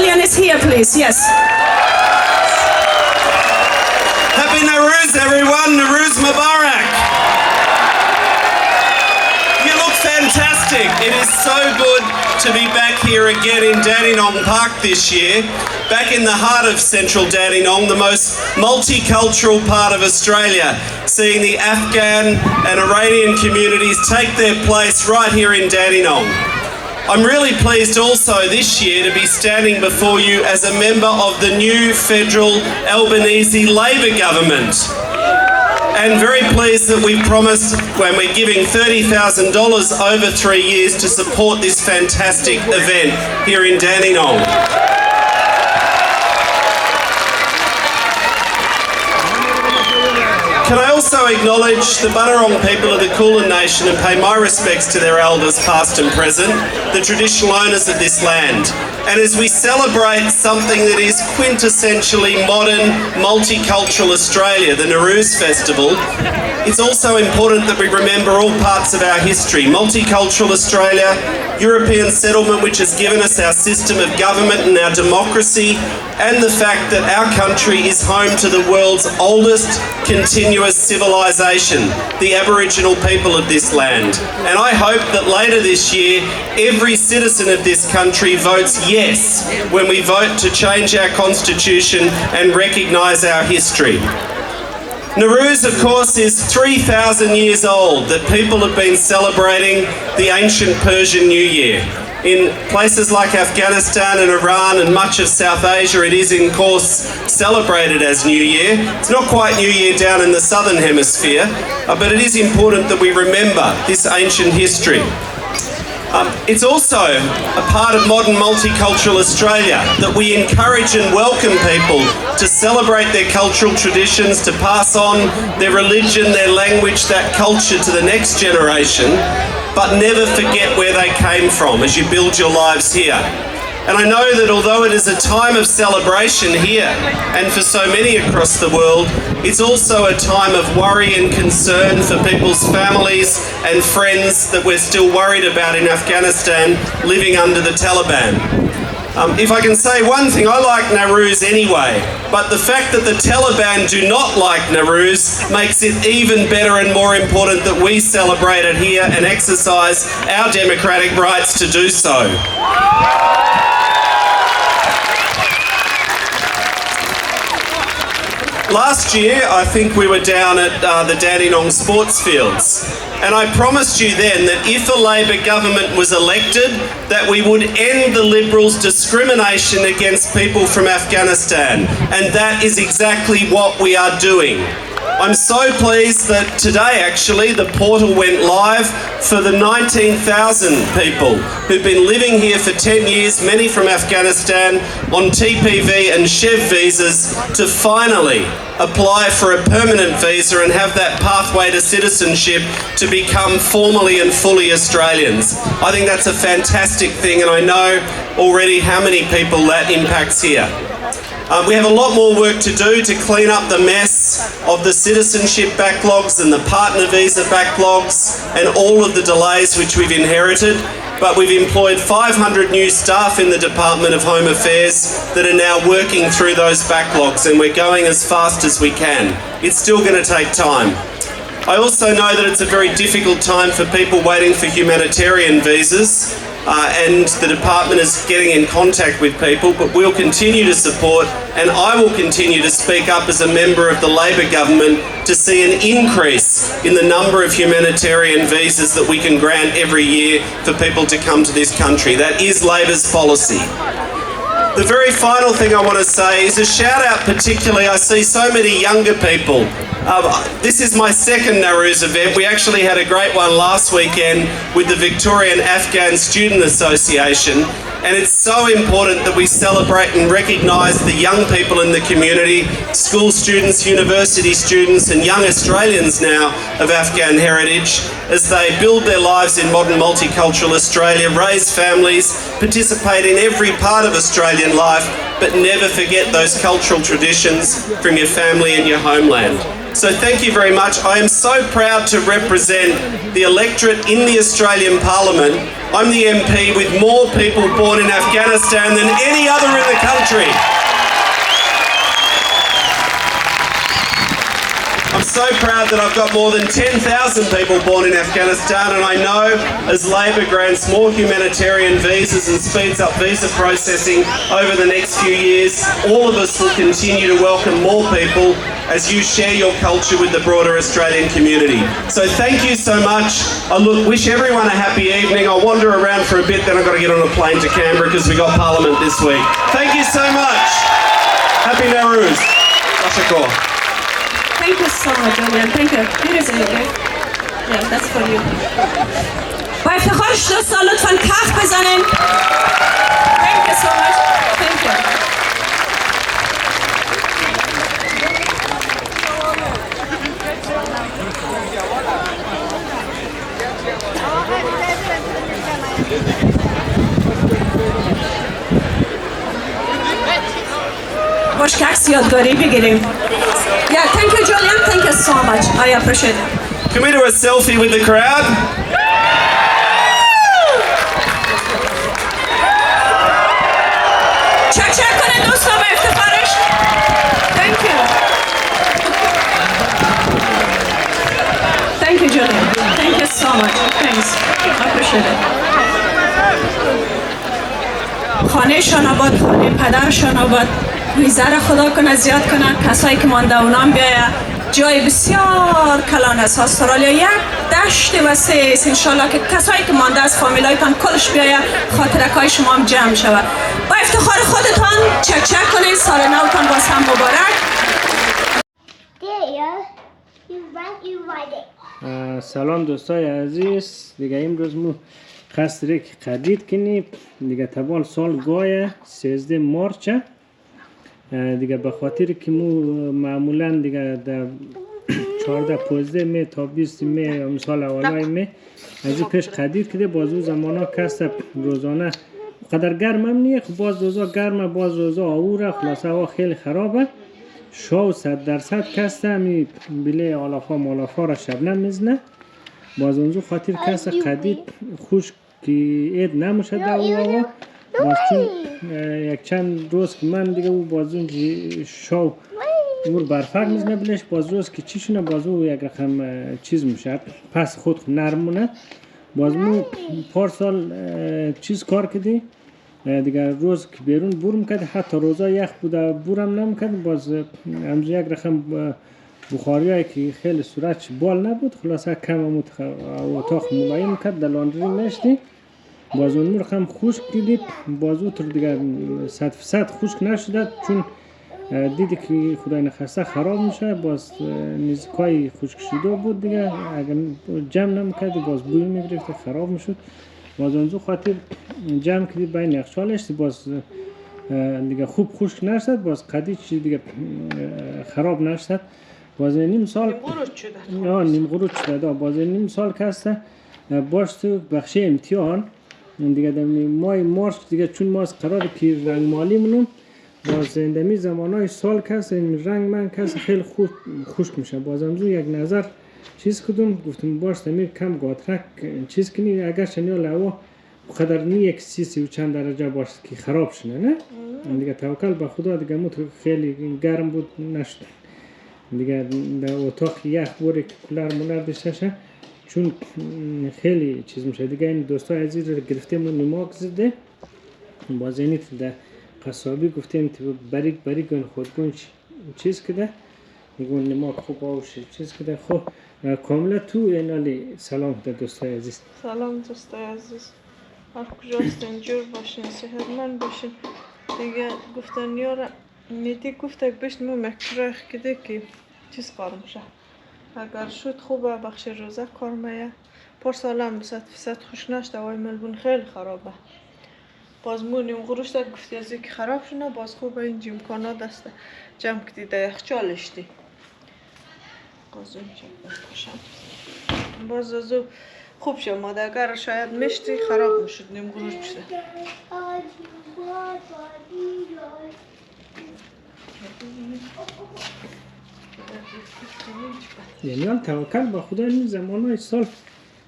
Australian is here, please. Yes. Happy Nowruz, everyone. Nowruz Mubarak. You look fantastic. It is so good to be back here again in Dandenong Park this year, back in the heart of central Dandenong, the most multicultural part of Australia, seeing the Afghan and Iranian communities take their place right here in Dandenong. I'm really pleased also this year to be standing before you as a member of the new federal Albanese Labor government. And very pleased that we've promised, when we're giving $30,000 over 3 years to support this fantastic event here in Dandenong. Can I also acknowledge the Bunurong people of the Kulin Nation and pay my respects to their elders past and present, the traditional owners of this land. And as we celebrate something that is quintessentially modern, multicultural Australia, the Nowruz Festival, it's also important that we remember all parts of our history. Multicultural Australia, European settlement which has given us our system of government and our democracy, and the fact that our country is home to the world's oldest continuous civilization, the Aboriginal people of this land. And I hope that later this year, every citizen of this country votes yes when we vote to change our constitution and recognise our history. Nowruz, of course, is 3,000 years old, that people have been celebrating the ancient Persian New Year. In places like Afghanistan and Iran and much of South Asia, it is, in course, celebrated as New Year. It's not quite New Year down in the Southern Hemisphere, but it is important that we remember this ancient history. It's also a part of modern multicultural Australia that we encourage and welcome people to celebrate their cultural traditions, to pass on their religion, their language, that culture to the next generation, but never forget where they came from as you build your lives here. And I know that although it is a time of celebration here, and for so many across the world, it's also a time of worry and concern for people's families and friends that we're still worried about in Afghanistan living under the Taliban. If I can say one thing, I like Nowruz anyway, but the fact that the Taliban do not like Nowruz makes it even better and more important that we celebrate it here and exercise our democratic rights to do so. Last year, I think we were down at the Dandenong sports fields, and I promised you then that if a Labor government was elected, that we would end the Liberals' discrimination against people from Afghanistan, and that is exactly what we are doing. I'm so pleased that today, actually, the portal went live for the 19,000 people who've been living here for 10 years, many from Afghanistan, on TPV and Chev visas, to finally apply for a permanent visa and have that pathway to citizenship to become formally and fully Australians. I think that's a fantastic thing, and I know already how many people that impacts here. We have a lot more work to do to clean up the mess of the citizenship backlogs and the partner visa backlogs and all of the delays which we've inherited. But we've employed 500 new staff in the Department of Home Affairs that are now working through those backlogs, and we're going as fast as we can. It's still going to take time. I also know that it's a very difficult time for people waiting for humanitarian visas. And the department is getting in contact with people, but we'll continue to support, and I will continue to speak up as a member of the Labor government to see an increase in the number of humanitarian visas that we can grant every year for people to come to this country. That is Labor's policy. The very final thing I want to say is a shout out particularly, I see so many younger people. This is my second Nowruz event. We actually had a great one last weekend with the Victorian Afghan Student Association, and it's so important that we celebrate and recognise the young people in the community, school students, university students and young Australians now of Afghan heritage, as they build their lives in modern multicultural Australia, raise families, participate in every part of Australian life, but never forget those cultural traditions from your family and your homeland. So thank you very much. I am so proud to represent the electorate in the Australian Parliament. I'm the MP with more people born in Afghanistan than any other in the country. I'm so proud that I've got more than 10,000 people born in Afghanistan, and I know as Labor grants more humanitarian visas and speeds up visa processing over the next few years, all of us will continue to welcome more people as you share your culture with the broader Australian community. So thank you so much. I wish everyone a happy evening. I'll wander around for a bit, then I've got to get on a plane to Canberra because we got Parliament this week. Thank you so much. Happy Nowruz. Tashakkur. Thank you so much, Julian. Thank you. Here is it, okay? Yeah, that's for you. با افتخارش دوستان لطفاً کف بزنین. Thank you so much. Thank you. باش که عکس یادگاری بگیریم. Yeah, thank you, Julian. Thank you so much. I appreciate it. Can we do a selfie with the crowd? Check کنید دوستان به افتخارش. Thank you. Thank you, Julian. Thank you so much. Thanks. I appreciate it. خانه شان آباد، خانه پدرشان آباد. ویزه را خدا کنه زیاد کنه، کسایی که مانده اونام بیایه. جای بسیار کلان است استرالیا، یک دشت وسیع است انشالله که کسایی که مانده از فامیلایتان کلش بیایه، خاطرکای شما هم جمع شود. با افتخار خودتان چک کنید. سال نوتان باز هم مبارک. سلام دوستای عزیز، دیگه امروز مو خواست که قدید کنیم دیگه تبال سال گایه 13 مارچ دیگه به خاطر که مو معمولا دیگه در 14-15 می تا 20 می مثال اولای می از این پیش قدید کده باز او زمان ها کسته روزانه قدر گرم هم نیه، باز روزا گرمه باز روزا آوره، خلاصه هوا خیلی خرابه. شاو 100% کسته همی بله آلافا مالافا را شبنم میزنه. باز اونجا خاطر کسته قدید خوش که اید نموشه در او هوا. باز چون یک چند روز که من دیگه او باز اون شاو اون برفک میزنه بلش، باز روز که چی شونه باز او یک رقم چیز میشه پس خود نرمونه. باز مو پار سال چیز کار کردی دیگه روز که بیرون بورم کرد، حتی روزا یخ بوده بورم نمیکرد. باز همزو یک رقم بخاری هایی که خیلی صورتش بال نبود، خلاصه کم اتاق ملایم کرد در لاندری نشتی. باز اون رقم خشک دیدید، باز او تر دیگه 100% خشک نشده چون دیدی که خدای نخواسته خراب میشه. باز نیزکای خشک شده بود دیگه، اگر جمع نمیکردی باز بوی میگرفت خراب میشد. باز اونجا خاطر جمع کردی بین یخچالش، باز دیگه خوب خشک نشد، باز قدی چی دیگه خراب نشد. باز نیم سال نیم غروج شده. باز نیم سال کسته باش تو بخش امتحان دیگه در ماه مارچ دیگه چون ما از قرار که رنگ مالی منم، باز اندمی زمانهای سال کس رنگ من کس خیلی خشک میشه. باز همزو یک نظر چیز کدوم گفتم باش تمیر کم گاترک چیز کنی، اگر شنیا لوا قدر نی یک سی و چند درجه باش که خراب شنه نه دیگه. توکل به خدا دیگه موتر خیلی گرم بود نشد دیگه. در اتاق یخ بوری که کولر مونر بشه چون خیلی چیز میشه دیگه. این دوستای عزیز رو گرفتیم و نماک زده، باز اینی در قصابی گفتیم تو بریگون خودگون چیز کده میگون نماک خوب آوشه چیز کده. خب کاملا تو اینالی سلام در دوستای عزیز. سلام دوستای عزیز، هر کجاستین جور باشین، صحتمند باشین دیگه. گفتن یارا میدی گفته بشت مو مکتره کده که چیز کار میشه. اگر شد خوبه بخش روزه کار میه. پر سالم 100% خوش نشده وای ملبون خیلی خرابه. باز مونیم غروش داد گفتی از که خراب شونه، باز خوبه این جمکانا دسته جمع کدی ده یخچالشتی قازون چند باشم. باز ازو خوب شد اگر شاید مشتی خراب میشد نیم غروش بشه. یعنی توکل به خدا این زمانهای سال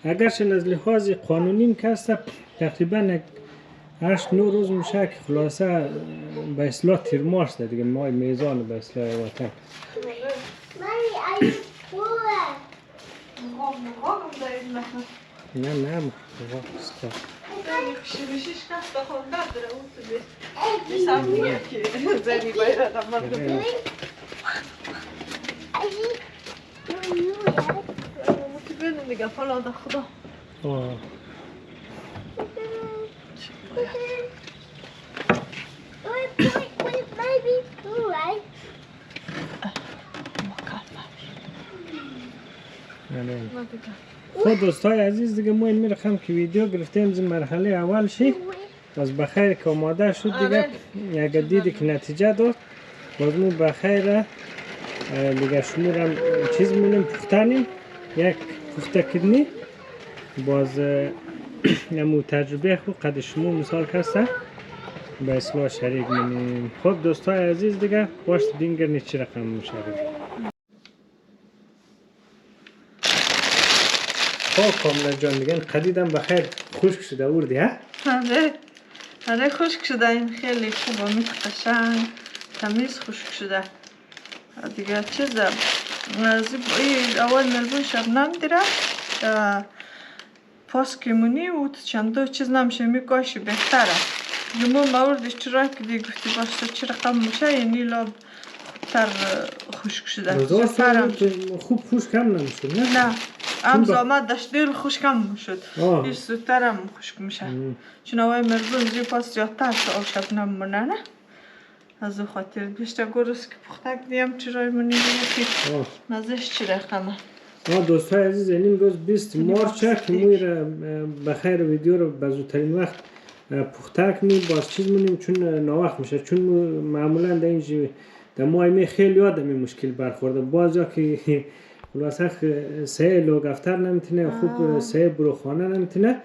اگرچه از لحاظ قانونی کسته تقریبا 8-9 روز میشه که خلاصه به اصلاح تیر ماه شده دیگه ماه میزان به اصلاح وطن. نه اسکار دیگه فلان خدا خود دوستای عزیز دیگه ما این میرخم که ویدیو گرفتیم زی مرحله اول شی باز بخیر که آماده شد دیگه اگر دیدی که نتیجه داد باز مو بخیر دیگه شما را چیز مونیم پختنیم یک پخته کردنی باز نمو تجربه خود قد شما مثال هسته به اصلاح شریک مونیم. خب دوستای عزیز دیگه باش بینگرنی چی رقم مشارک. خب کاملا جان دیگه قدیدم بخیر خشک شده وردی ها؟ آره خشک شده این خیلی خوبه میت قشنگ تمیز خشک شده دیگه چیزه اول ملبون شبنم دیره پاس کمونی و چندو چیز نمیشه میکاشی بهتره جمعه موردش چرا که دیگه گفتی باشه چی رقم میشه یعنی لاب خوبتر خشک شده خوب خشک هم نمیشه نه ام زامت داشت دیر خشکم میشد یه زودتر هم خشک میشه چون اول ملبون زی پاس زیادتر تا آب شبنم مونه نه از او خاطر بیشتر گروس که پختک دیم چرای منی دیگه مزهش چی رقمه. دوستای عزیز این روز 20 مارچه که مویر بخیر ویدیو رو به زودترین وقت پخته کنیم باز چیز مونیم چون ناوقت میشه چون معمولا در اینجا در ماه می خیلی آدم مشکل برخورده باز جا که خلاصه سه لوگ افتر نمیتونه خوب سه بروخانه نمیتونه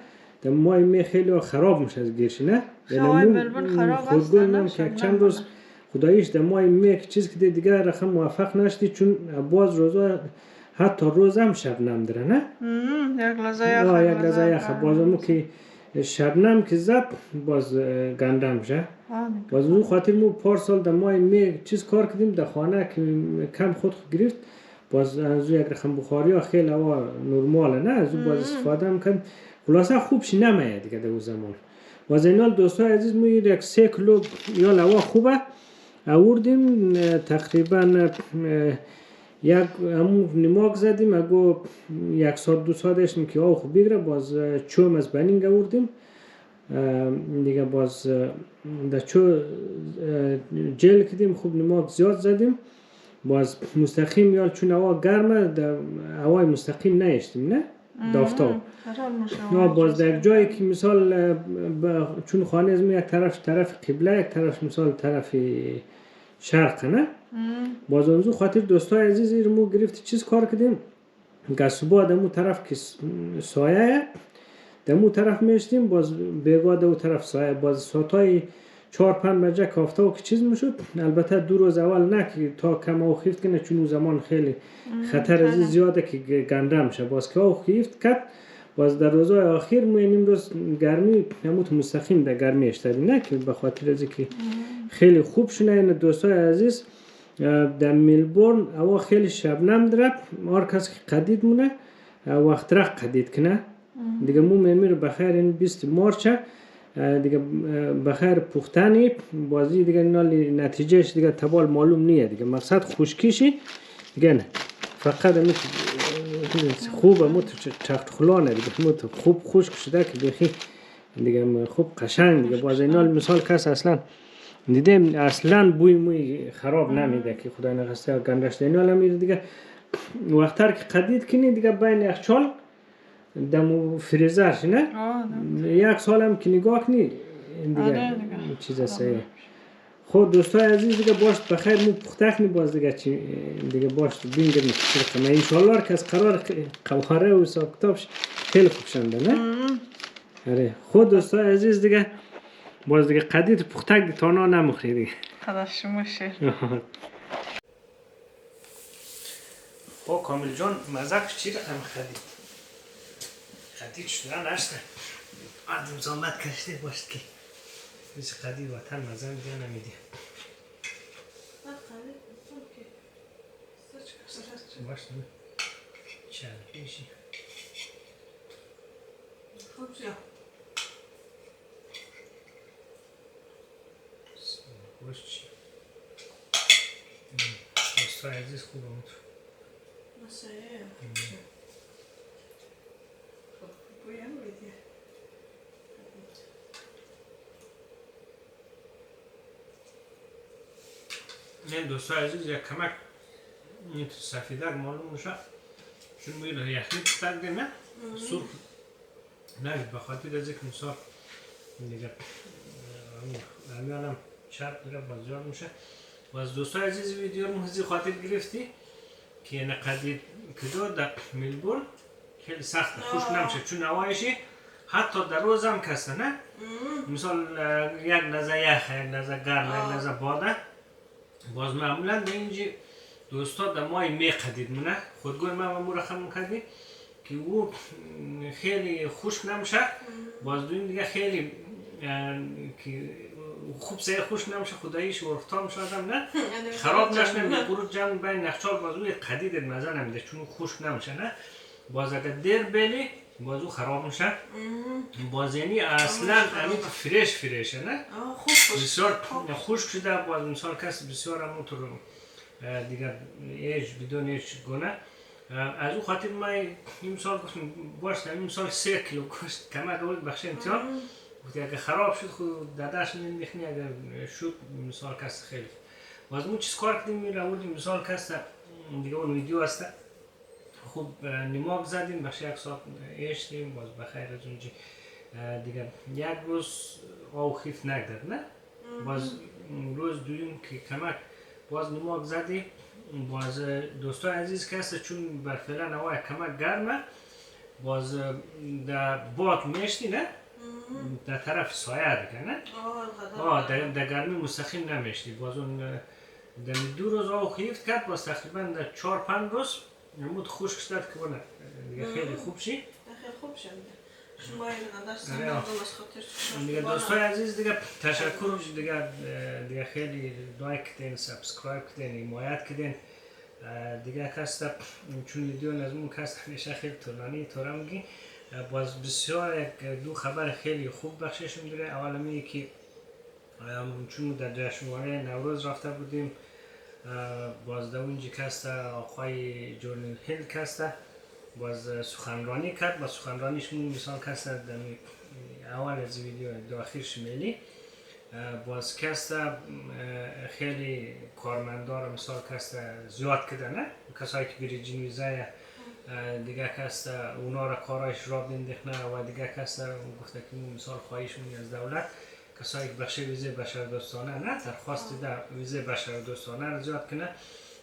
در ماه می خیلی خراب میشه از گیرش نه خواهی ملبون خراب است نه که چند روز خداییش در ماه می چیز که دیگه رقم موفق نشدی چون باز روزا حتی روز هم شبنم داره نه؟ یک لحظه یخ بازمو که شبنم که زد باز گنده میشه باز اون خاطر مو پارسال در ماه می چیز کار کردیم در خانه که کم خود گرفت باز از یک رقم بخاری ها خیلی هوا نرماله نه از اون باز استفاده میکنم خلاصه خوبش نمیه دیگه در اون زمان باز اینال دوستای عزیز مو یک 3 کیلو یا هوا خوبه آوردیم تقریبا یک همون نماک زدیم اگه 1 ساعت 2 ساعتش که آو خوب بگیره باز چوم از بنینگ آوردیم دیگه باز در چو جل کردیم خوب نماک زیاد زدیم باز مستقیم یا چون هوا گرمه در هوای مستقیم نیشتیم نه دافتاب باز در جایی که مثال چون خانه از یک طرف قبله یک طرف مثال طرف شرق نه باز اونجا خاطر دوستای عزیزی رو مو گرفت چیز کار کردیم گسوبا دمو طرف که سایه دمو طرف میشتیم باز بیگا دمو طرف سایه باز ساعتای 4-5 بجه کافته و که چیز میشد البته 2 روز اول نه که تا کم او خیفت کنه چون اون زمان خیلی خطر از زیاده که گنده میشه باز که او خیفت کرد باز در روزهای آخر ما این روز گرمی همون مستقیم در گرمی اشتادیم نه که به خاطر از که خیلی خوب شونه این دوستای عزیز در ملبورن هوا خیلی شبنم داره هر کس که قدید مونه وقت را قدید کنه دیگه مو میمیر بخیر این 20 مارچه دیگه بخیر پختنی بازی دیگه نتیجهش دیگه تبال معلوم نیه دیگه مقصد خشکیشی دیگه نه فقط خوبه مو چخت خلانه دیگه مو خوب خشک شده که بخی دیگه خوب قشنگ دیگه باز اینال مثال کس اصلا دیدم اصلا بوی موی خراب نمیده که خدای نخواسته گندش اینال میره دیگه وقتر که قدید کنی دیگه بین یخچال دمو فریزرش نه 1 سال هم که نگاه کنی دیگه چیز سه خود دوستای عزیز دیگه باش بخیر مو پخته کنی باز دیگه چی دیگه باش بینگر میشه ان شاء الله که از قرار قواره و حساب کتابش خیلی خوب شنده نه آره خود دوستای عزیز دیگه باز دیگه قدید پخته تانا نمخری دیگه خدا شما شه او کامل جان مزاک چی رقم خدید شدن نشته آدم زامت کشته باشد که بیش خدید وطن مزاک دیگه نمیدی باشد چند پیشی خوب شد باش چی دوستای عزیز خوب آمد مسایه خب بویم بیدی این دوستای عزیز یک کمک این سفیدک معلوم میشه چون میره یخنی تگه نه سرخ نگید بخاطر از یک مثال دیگه همیانم چرب دیگه بازیار میشه و از دوستای عزیز ویدیو محضی خاطر گرفتی که این قدید کدو در ملبورن خیلی سخت خوش نمیشه چون هوایشی حتی در روز هم کسته نه مثال یک لحظه یخ یک لحظه گرم یک لحظه باده باز معمولا به اینجا دوستا در مای می قدید منه خودگوی من و مرخم کردی که او خیلی خوش نمیشه باز دویم دیگه خیلی که خوب سه خوش نمیشه خداییش ورفتا میشه آدم نه خراب نشه نه قروت جمع بین نخچال باز اوی قدید مزه نمیده چون خوش نمیشه نه باز اگر دیر بلی باز او خراب میشه باز یعنی اصلا همین فریشه نه بسیار خوش شده باز مثال کسی بسیار همونطور دیگر ایش بدون ایش گونه از او خاطر ما این مثال گفتم باشه این مثال 3 کیلو کشت کمر روی بخش امتحان گفتی اگه خراب شد خود داداش نمیخنی اگر شد مثال کسی خیلی باز ما چیز کار کردیم میروردیم مثال کسی دیگه اون ویدیو هسته خوب نماغ زدیم بخش 1 ساعت ایشتیم باز بخیر از اونجا دیگه یک روز آو خیف نگدد نه باز روز دویم که کمک باز نماغ زدیم باز دوستای عزیز که چون برفعلا هوای کمک گرمه باز در باد میشتی نه در طرف سایه دیگه نه در گرمی مستقیم نمیشتی باز اون در 2 روز آو خیفت کرد باز تقریبا در 4-5 روز نمود خشک شد که بونه دیگه خیلی خوب شی خیلی خوب شد شما این نداشتم دیگه دوستای عزیز دیگه تشکر دیگه خیلی لایک کردین سابسکرایب کردین حمایت کردین دیگه کسته چون ویدیو نظمون کسته همیشه خیلی طولانی طوره میگی باز بسیار دو خبر خیلی خوب بخششون داره اول میگه که چون در جشنواره نوروز رفته بودیم باز در اونجا کسته آقای جورنال هیل کسته باز سخنرانی کرد با سخنرانیش مثال کسته در اول از ویدیو دو اخیرش میلی باز کسته خیلی کارمندار مثال کسته زیاد کده نه کسایی که بریجین ویزه دیگه کسته اونا را کارایش را بندخنه و دیگه کسته گفته که مثال خواهیشونی از دولت کسایی که بخش ویزه بشر دوستانه نه درخواست در ویزه بشر دوستانه را زیاد کنه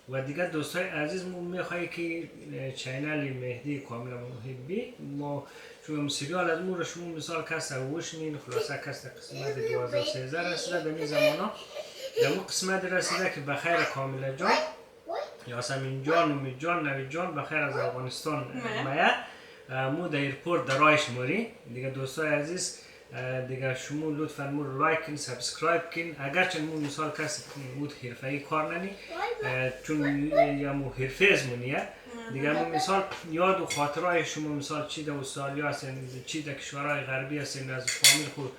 و دیگه دوستای عزیز میخوایی که چینل مهدی کاملا محبی ما چون سریال از مو شما مثال کسته وشنین خلاصه کسته قسمت 12-13 رسیده به این زمانا در اون قسمت رسیده که بخیر کاملا جان یاسمین جان امید جان نوید جان بخیر از افغانستان مایه مو در ایرپورت درایش موری دیگه دوستای عزیز دیگه شما لطفا مو لایک کن سابسکرایب کن اگرچه مو مثال کسی بود حرفه‌ای کار ننی چون یا مو حرفه از مونیه دیگه مو مثال یاد و خاطرهای شما مثال چی در استرالیا هستین چی در کشورهای غربی هستین از فامیل خود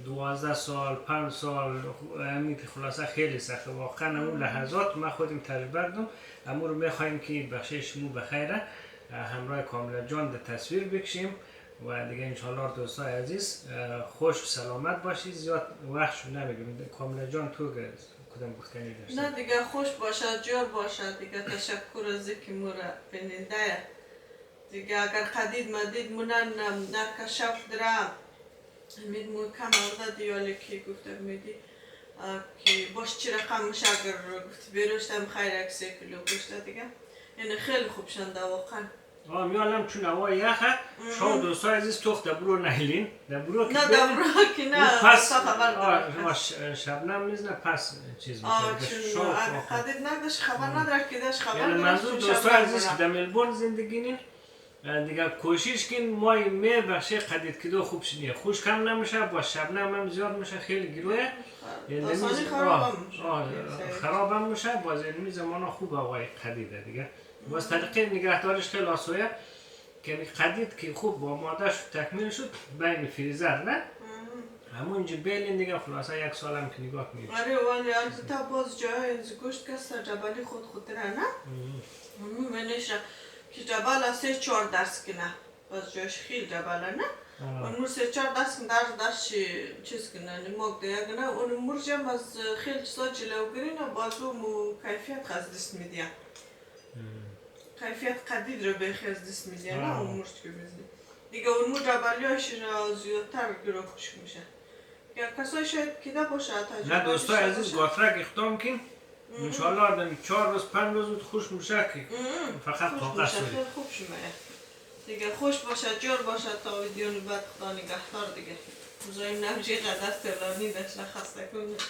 12 سال 5 سال همین خلاصه خیلی سخته واقعا اون لحظات ما خودم تجربه کردم اما رو میخوایم که بخش شما بخیره همراه کاملا جان در تصویر بکشیم و دیگه انشالله دوستای عزیز خوش و سلامت باشید زیاد وقتشو نمیگیریم کاملا جان تو کدام گفتنی داشتید نه دیگه خوش باشد جور باشد دیگه تشکر از اینکه مورا بیننده دیگه اگر قدید مدید مونن نکشف درم امید مو کم آورده دیالی که گفته میدی که باش چی رقم میشه اگر گفت بیروشتم خیر 1 کیلو گوشته دیگه یعنی خیلی خوب شنده واقعا میالم چون هوا یخه شما دوستای عزیز توخت برو نهیلین برو نه دبرو که نه پس خبر دارم شبنم میزنه پس چیز چون خدید نداشت خبر نداره که داشت خبر یعنی منظور دوستای عزیز که در ملبورن زندگی نین دیگه کوشش کن مای می بخشه قدید که دو خوب شنیه خوش کم نمیشه با شبنم هم زیاد میشه خیلی گروه آسانی خراب هم میشه باز علمی زمان خوب هوای قدیده دیگه باز طریقه نگهدارش خیلی آسویه که قدید که خوب با مادهش تکمیل شد بین فریزر نه همون اینجا بیلین دیگه خلاصه یک سال هم که نگاه کنید آره ولی تا باز جای از گوشت کسته جبالی خود نه منش که جبال از 3-4 درس کنه باز جایش خیلی جباله نه اون 3-4 درس درس چیز کنه موقت دیگه نه اون مرجم از خیلی چیزا جلوگیری نه بازو کیفیت خاص دست میدیم کیفیت قدید رو به خاص دست میدیم نه اون مرج که میزنی دیگه اون مرج جبالیاش زیادتر گرو خوش میشه یا کسای شاید کیده باشه نه دوستای عزیز گاترک اختام کن انشالله در 4 روز 5 روز خوش میشه که فقط طاقت خیلی خوب شما دیگه خوش باشه جور باشه تا ویدیو بعد خدا نگهدار دیگه مزایم نمیشه قدر فلانی داشته خسته کنید